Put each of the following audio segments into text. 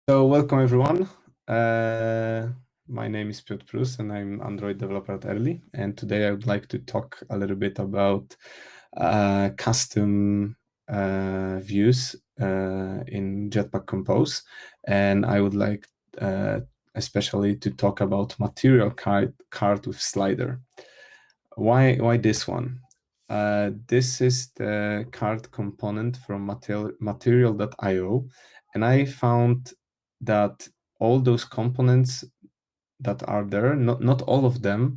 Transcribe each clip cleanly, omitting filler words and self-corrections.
So welcome everyone. My name is Piotr Prus and I'm Android developer at Early. And today I would like to talk a little bit about custom views in Jetpack Compose. And I would like especially to talk about material card with slider. Why this one? This is the card component from material.io, and I found that all those components that are there, not all of them,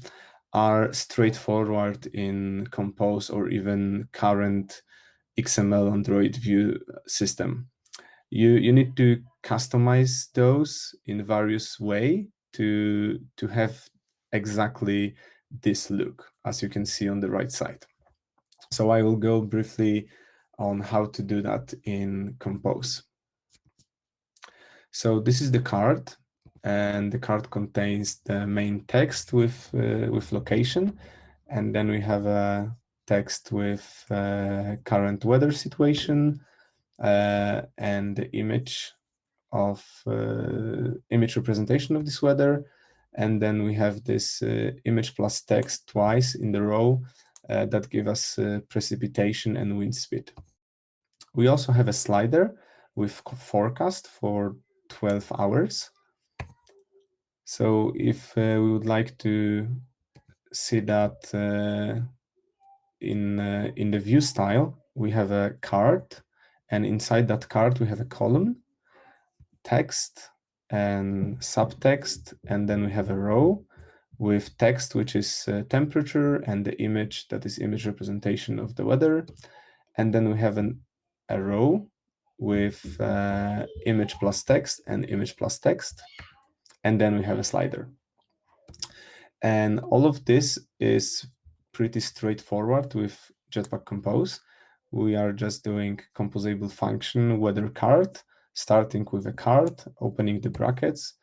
are straightforward in Compose or even current XML Android view system. You need to customize those in various way to have exactly this look, as you can see on the right side. So I will go briefly on how to do that in Compose. So this is the card, and the card contains the main text with location, and then we have a text with current weather situation and the image of image representation of this weather, and then we have this image plus text twice in the row that give us precipitation and wind speed. We also have a slider with forecast for 12 hours. So if we would like to see that in the view style, we have a card, and inside that card we have a column, text and subtext, and then we have a row with text, which is temperature, and the image, that is image representation of the weather. And then we have a row with image plus text and image plus text. And then we have a slider. And all of this is pretty straightforward with Jetpack Compose. We are just doing composable function weather card, starting with a card, opening the brackets,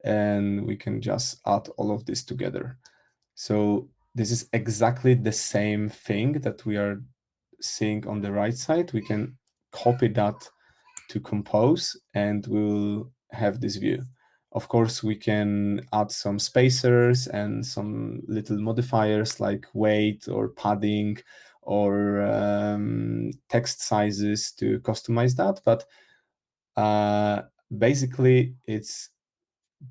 and we can just add all of this together. So this is exactly the same thing that we are seeing on the right side. We can copy that to Compose and we'll have this view. Of course, we can add some spacers and some little modifiers like weight or padding or text sizes to customize that. But basically, it's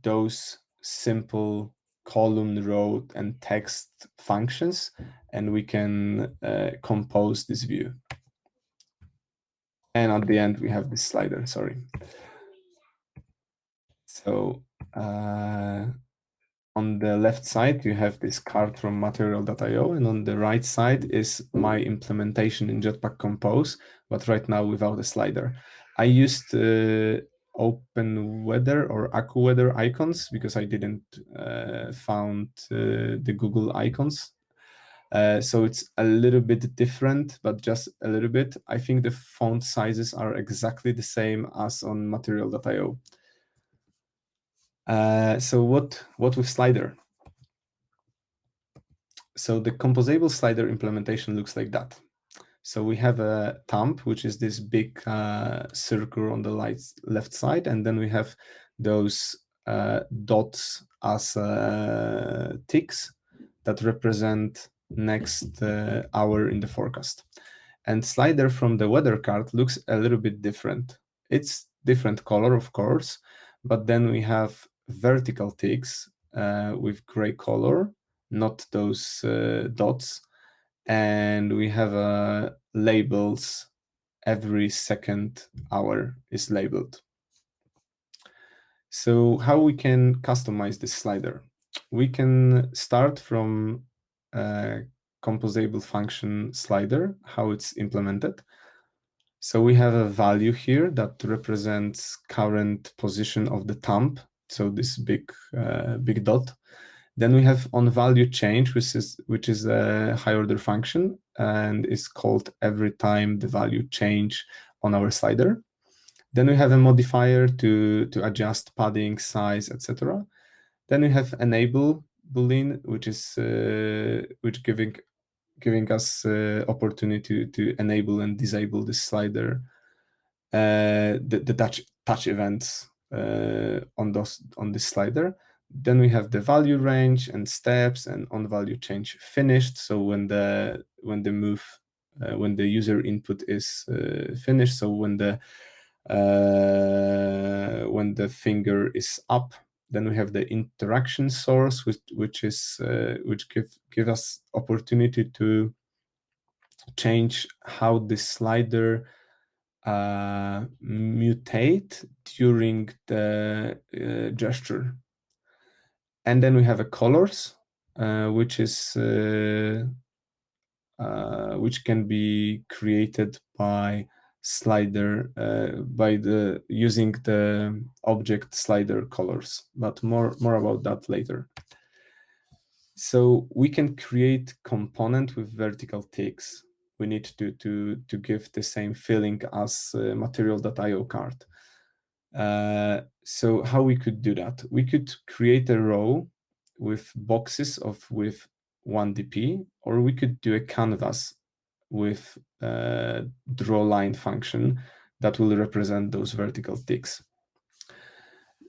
those simple column, row, and text functions, and we can compose this view. And at the end, we have this slider, sorry. So on the left side, you have this card from material.io, and on the right side is my implementation in Jetpack Compose, but right now without a slider. I used open weather or AccuWeather icons because I didn't found the Google icons. So it's a little bit different, but just a little bit. I think the font sizes are exactly the same as on material.io. So what with slider? So the composable slider implementation looks like that. So we have a thumb, which is this big circle on the left side, and then we have those dots as ticks that represent next hour in the forecast. And slider from the weather card looks a little bit different. It's different color, of course, but then we have vertical ticks with gray color, not those dots. And we have labels. Every second hour is labeled. So how we can customize this slider? We can start from composable function slider, how it's implemented. So we have a value here that represents current position of the thumb, so this big dot. Then we have on value change, which is a high order function and is called every time the value change on our slider. Then we have a modifier to adjust padding, size, etc. Then we have enable boolean, which is giving us opportunity to enable and disable the slider, the touch events on this slider. Then we have the value range and steps and on value change finished. So when the user input is finished, so when the finger is up, then we have the interaction source, which give us opportunity to change how the slider mutate during the gesture. And then we have a colors, which can be created by slider using the object slider colors, but more about that later. So we can create component with vertical ticks. We need to give the same feeling as material.io card. So how we could do that? We could create a row with boxes with 1 dp, or we could do a canvas with draw line function that will represent those vertical ticks.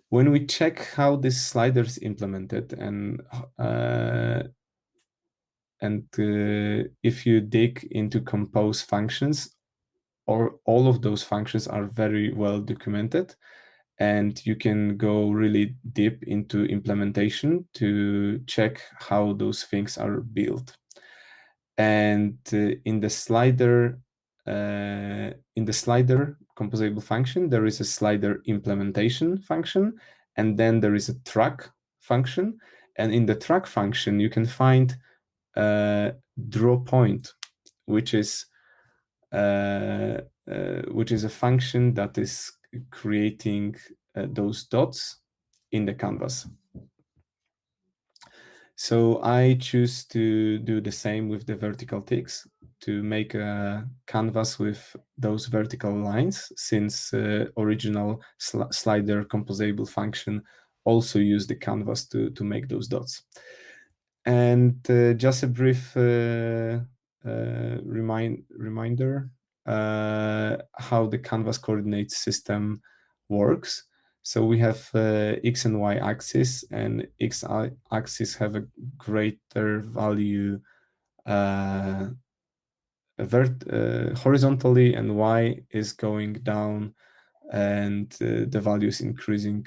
When we check how this slider is implemented, and if you dig into compose functions, or all of those functions are very well documented, and you can go really deep into implementation to check how those things are built. And in the slider composable function, there is a slider implementation function, and then there is a track function. And in the track function, you can find draw point, which is a function that is creating those dots in the canvas. So I choose to do the same with the vertical ticks to make a canvas with those vertical lines, since original slider composable function also use the canvas to make those dots. And just a brief reminder how the canvas coordinate system works. So we have X and Y axis, and X axis have a greater value horizontally, and Y is going down, and the value is increasing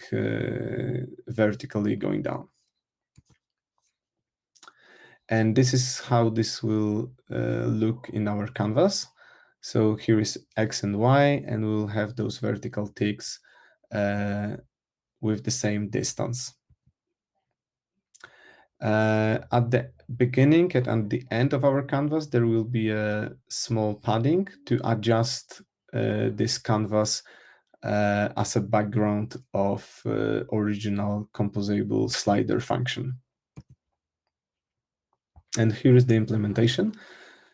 vertically going down. And this is how this will look in our canvas. So here is X and Y, and we'll have those vertical ticks with the same distance. At the beginning and at the end of our canvas, there will be a small padding to adjust this canvas as a background of original composable slider function. And here is the implementation.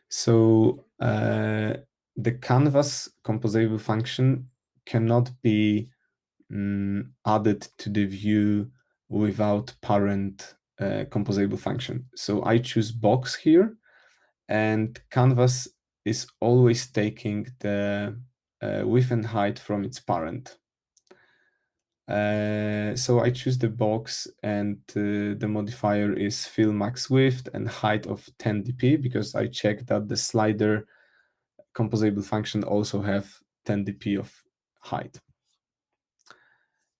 So the canvas composable function cannot be added to the view without parent composable function. So I choose box here, and canvas is always taking the width and height from its parent. So I choose the box, and the modifier is fill max width and height of 10 dp, because I check that the slider composable function also have 10 dp of height.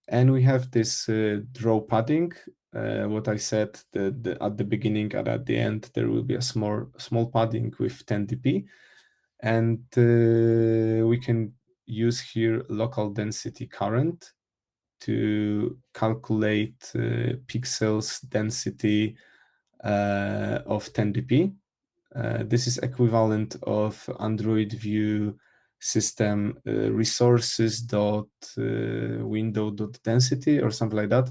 And we have this draw padding. What I said, at the beginning and at the end, there will be a small padding with 10 dp. And we can use here local density current to calculate pixels density of 10 dp. This is equivalent of Android view system resources dot window dot density or something like that.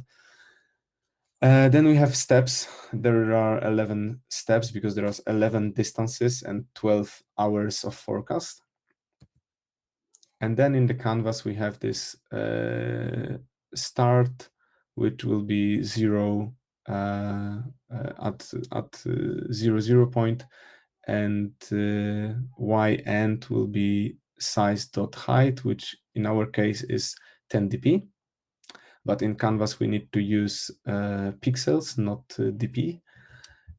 Then we have steps. There are 11 steps because there are 11 distances and 12 hours of forecast. And then in the canvas, we have this start, which will be 0 at 0 point, and y end will be size dot height, which in our case is 10 dp. but in Canvas we need to use pixels, not dp.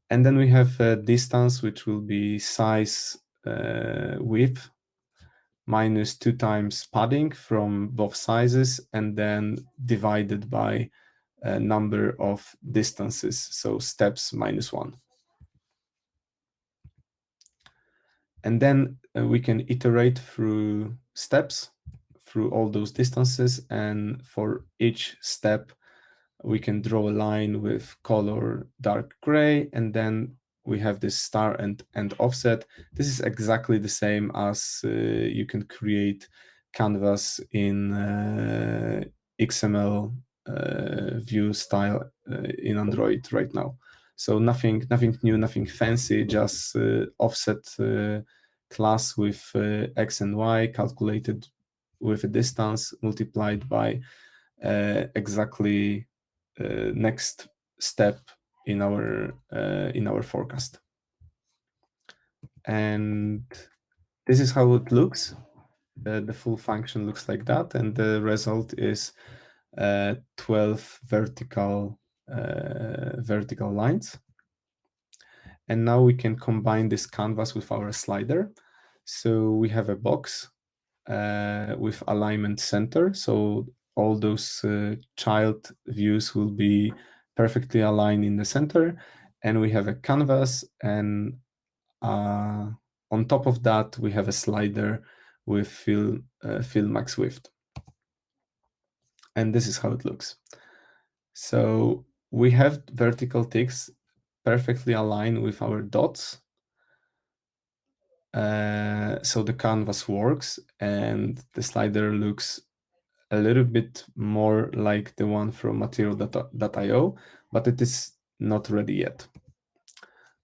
And then we have distance, which will be size width minus 2 times padding from both sizes, and then divided by number of distances, so steps minus 1. And then we can iterate through steps, through all those distances, and for each step we can draw a line with color dark gray, and then we have this star and offset. This is exactly the same as you can create canvas in XML view style in Android right now. So nothing new, nothing fancy, just offset class with x and y calculated with a distance multiplied by exactly next step in our forecast. And this is how it looks. The full function looks like that, and the result is 12 vertical lines. And now we can combine this canvas with our slider. So we have a box with alignment center. So all those child views will be perfectly aligned in the center. And we have a canvas, and on top of that, we have a slider with fill max width. And this is how it looks. So we have vertical ticks perfectly aligned with our dots. So the canvas works, and the slider looks a little bit more like the one from material.io, but it is not ready yet.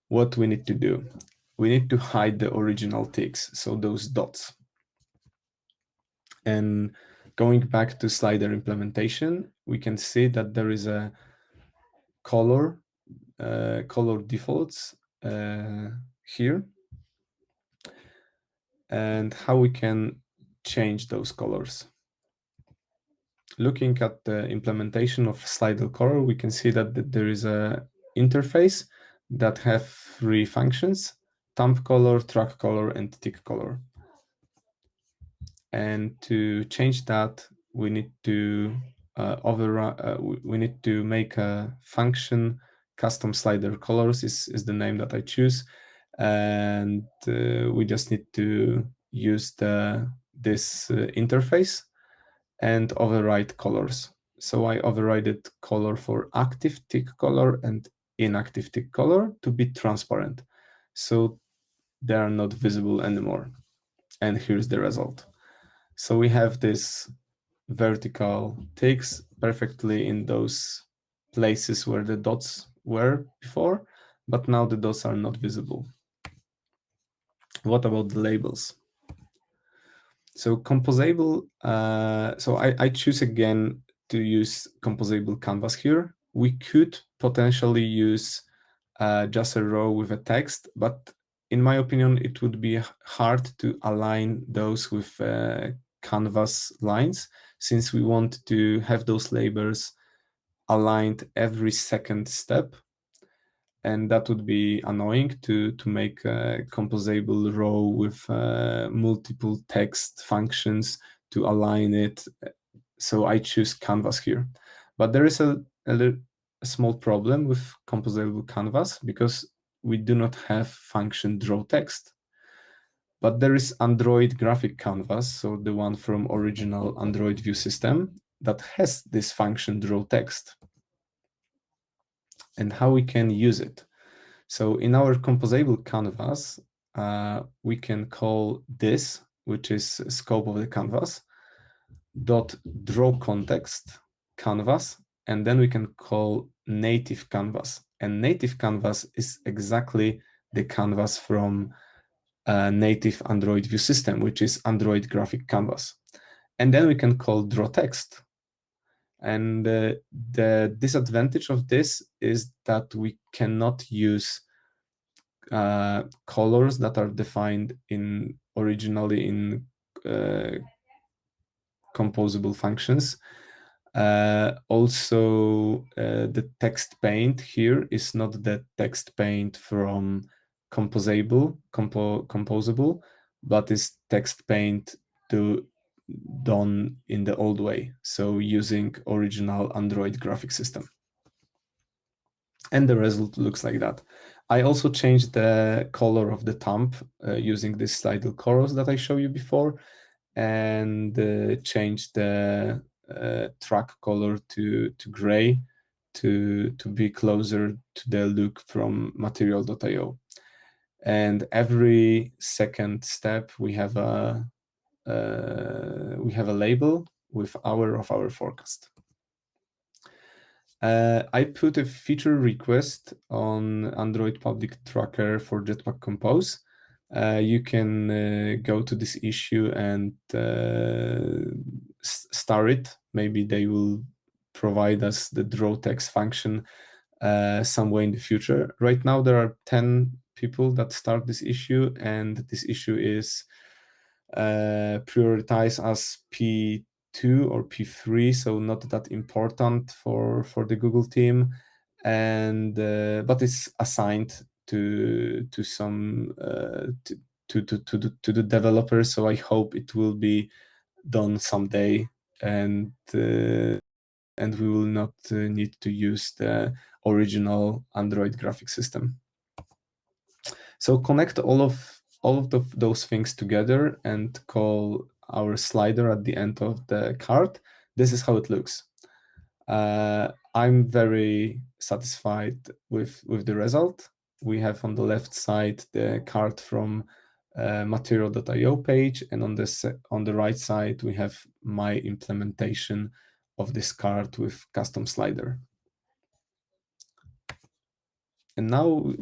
What we need to do? We need to hide the original ticks, so those dots. And going back to slider implementation, we can see that there is a color defaults here, and how we can change those colors. Looking at the implementation of slider color, we can see that there is a interface that have 3 functions: thumb color, track color, and tick color. And to change that, we need to we need to make a function. Custom slider colors is the name that I choose, and we just need to use this interface and override colors. So I overrided color for active tick color and inactive tick color to be transparent, so they are not visible anymore. And here's the result. So we have this vertical ticks perfectly in those places where the dots were before, but now the dots are not visible. What about the labels? So composable, so I choose again to use composable canvas here. We could potentially use just a row with a text, but in my opinion, it would be hard to align those with canvas lines, since we want to have those labels aligned every second step. And that would be annoying to make a composable row with multiple text functions to align it. So I choose canvas here. But there is a small problem with composable canvas, because we do not have function draw text. But there is Android graphic canvas, so the one from original Android view system, that has this function draw text. And how we can use it? So in our composable canvas, we can call this, which is scope of the canvas, dot draw context canvas, and then we can call native canvas. And native canvas is exactly the canvas from native Android view system, which is Android graphic canvas. And then we can call draw text. And the disadvantage of this is that we cannot use colors that are defined originally in composable functions. Also, the text paint here is not the text paint from composable, but is text paint done in the old way, so using original Android graphic system. And the result looks like that. I also changed the color of the thumb using this Slidle chorus that I showed you before, and changed the track color to gray to be closer to the look from material.io. And every second step we have a label with hour of our forecast. I put a feature request on Android public tracker for Jetpack Compose. You can go to this issue and star it. Maybe they will provide us the draw text function somewhere in the future. Right now, there are 10 people that start this issue, and this issue is prioritized as P2 or P3, so not that important for the Google team, and but it's assigned to some to the developers. So I hope it will be done someday, and we will not need to use the original Android graphic system. So connect all of those things together and call our slider at the end of the card. This is how it looks. I'm very satisfied with the result. We have on the left side the card from material.io page, and on the right side we have my implementation of this card with custom slider. And now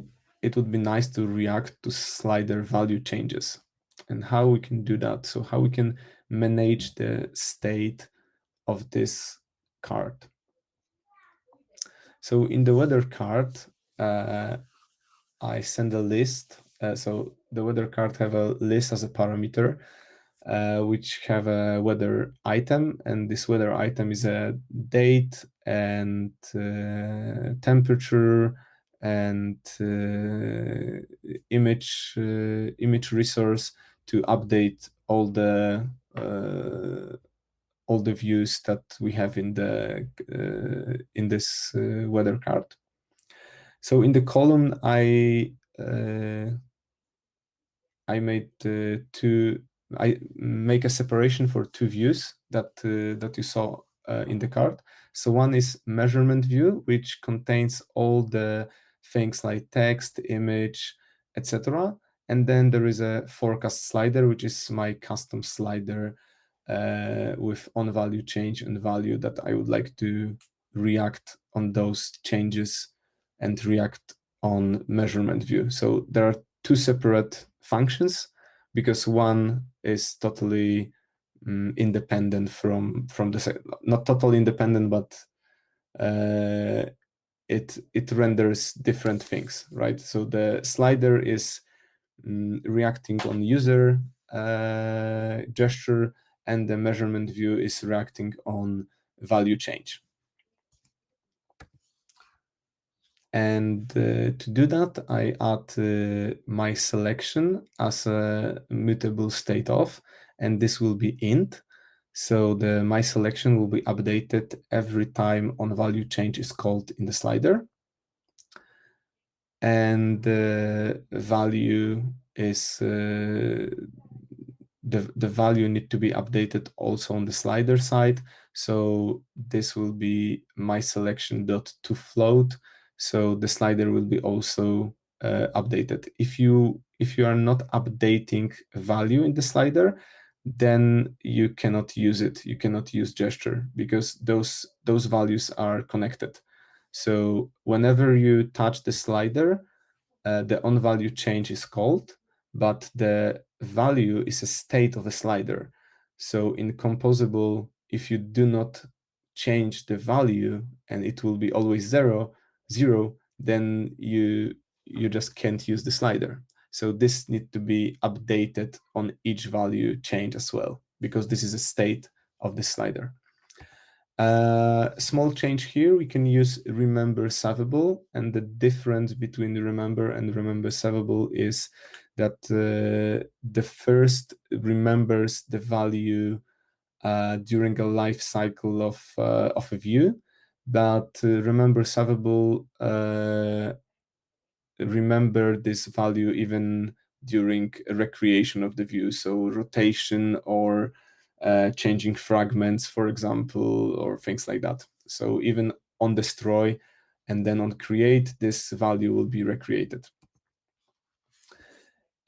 it would be nice to react to slider value changes and how we can do that. So how we can manage the state of this card. So in the weather card, I send a list. So the weather card have a list as a parameter, which have a weather item, and this weather item is a date and temperature and image resource to update all the views that we have in this weather card. So in the column, I make a separation for two views that you saw in the card. So one is measurement view, which contains all the things like text, image, etc. And then there is a forecast slider, which is my custom slider with on value change and value that I would like to react on those changes and react on measurement view. So there are two separate functions because one is totally independent from the, not totally independent, but it renders different things, right? So the slider is reacting on user gesture, and the measurement view is reacting on value change. And to do that, I add my selection as a mutable state of, and this will be int. So my selection will be updated every time on value change is called in the slider. And the value is the value need to be updated also on the slider side. So this will be my selection dot to float. So the slider will be also updated. If you are not updating value in the slider, then you cannot use it. You cannot use gesture because those values are connected. So whenever you touch the slider, the on value change is called, but the value is a state of a slider. So in composable, if you do not change the value and it will be always zero, then you just can't use the slider. So this needs to be updated on each value change as well, because this is a state of the slider. Small change here, we can use remember savable, and the difference between remember and remember savable is that the first remembers the value during a life cycle of a view, but remember savable remember this value even during recreation of the view, so rotation or changing fragments, for example, or things like that. So even on destroy and then on create, this value will be recreated.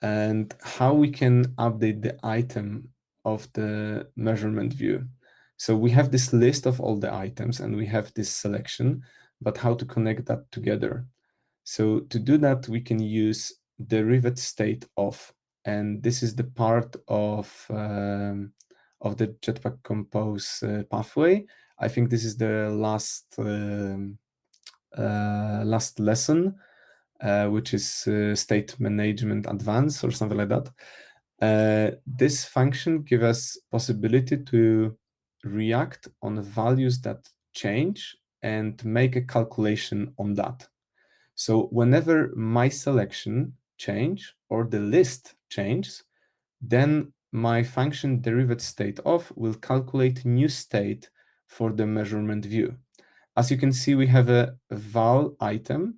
And how we can update the item of the measurement view. So we have this list of all the items and we have this selection, but how to connect that together? So to do that, we can use derivative state of, and this is the part of the Jetpack Compose pathway. I think this is the last last lesson, which is state management advanced or something like that. This function gives us possibility to react on values that change and make a calculation on that. So whenever my selection change or the list changes, then my function derivative state of will calculate new state for the measurement view. As you can see, we have a val item,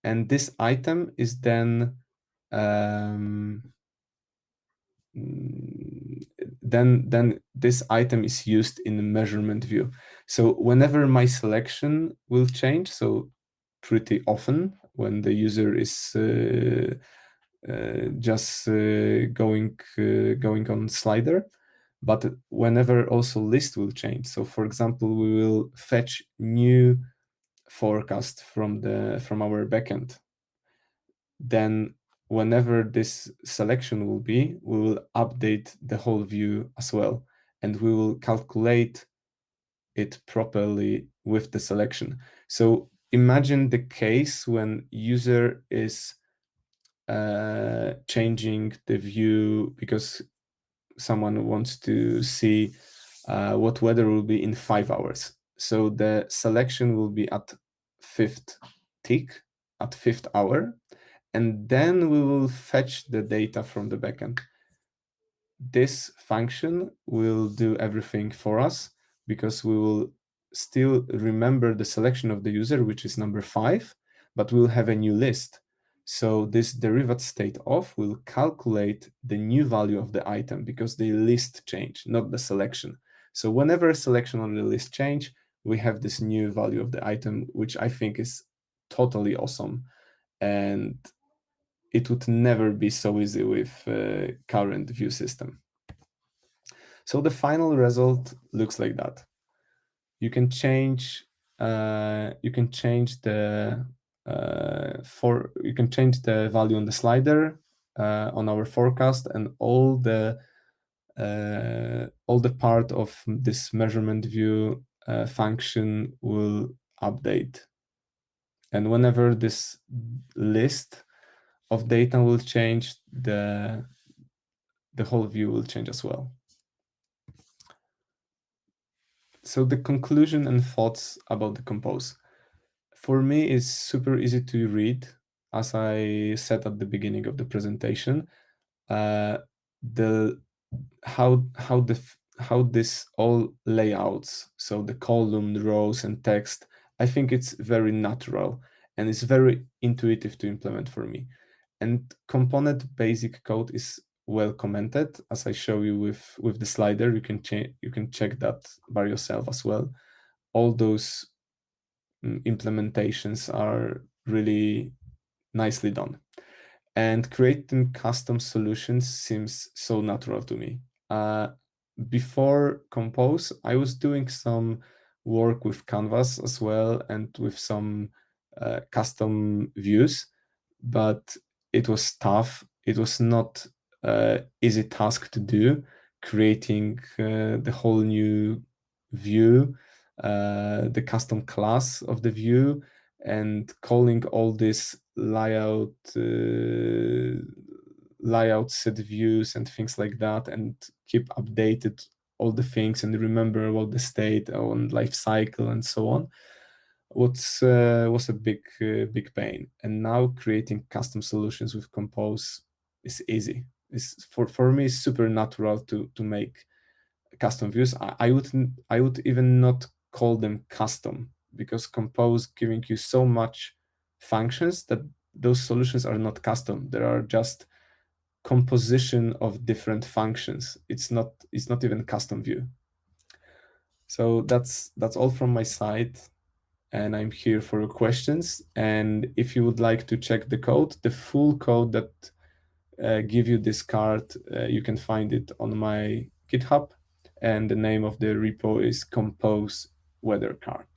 and this item is then then this item is used in the measurement view. So whenever my selection will change, so pretty often when the user is just going on slider, but whenever also list will change. So for example, we will fetch new forecast from our backend. Then whenever this selection will be, we will update the whole view as well, and we will calculate it properly with the selection. So imagine the case when user is changing the view because someone wants to see what weather will be in 5 hours. So the selection will be at 5th tick, at 5th hour, and then we will fetch the data from the backend. This function will do everything for us because we will still remember the selection of the user, which is number 5, but we'll have a new list. So this derivative state of will calculate the new value of the item because the list change, not the selection. So whenever a selection on the list change, we have this new value of the item, which I think is totally awesome. And it would never be so easy with current view system. So the final result looks like that. You can change the value on the slider on our forecast, and all the part of this measurement view function will update. And whenever this list of data will change, the whole view will change as well. So the conclusion and thoughts about the Compose. For me, it's super easy to read. As I said at the beginning of the presentation, the how this all layouts, so the column, the rows, and text, I think it's very natural and it's very intuitive to implement for me. And component basic code is well commented, as I show you with the slider. You can check that by yourself as well. All those implementations are really nicely done. And creating custom solutions seems so natural to me. Before Compose, I was doing some work with Canvas as well and with some custom views, but it was tough. It was not easy task to do, creating the whole new view, the custom class of the view, and calling all this layout set views and things like that, and keep updated all the things and remember about the state and life cycle and so on, was a big pain. And now creating custom solutions with Compose is easy. It's for me super natural to make custom views. I would even not call them custom, because Compose giving you so much functions that those solutions are not custom. There are just composition of different functions. It's not even custom view. So that's all from my side, and I'm here for your questions. And if you would like to check the code, the full code that give you this card, you can find it on my GitHub, and the name of the repo is Compose Weather Card.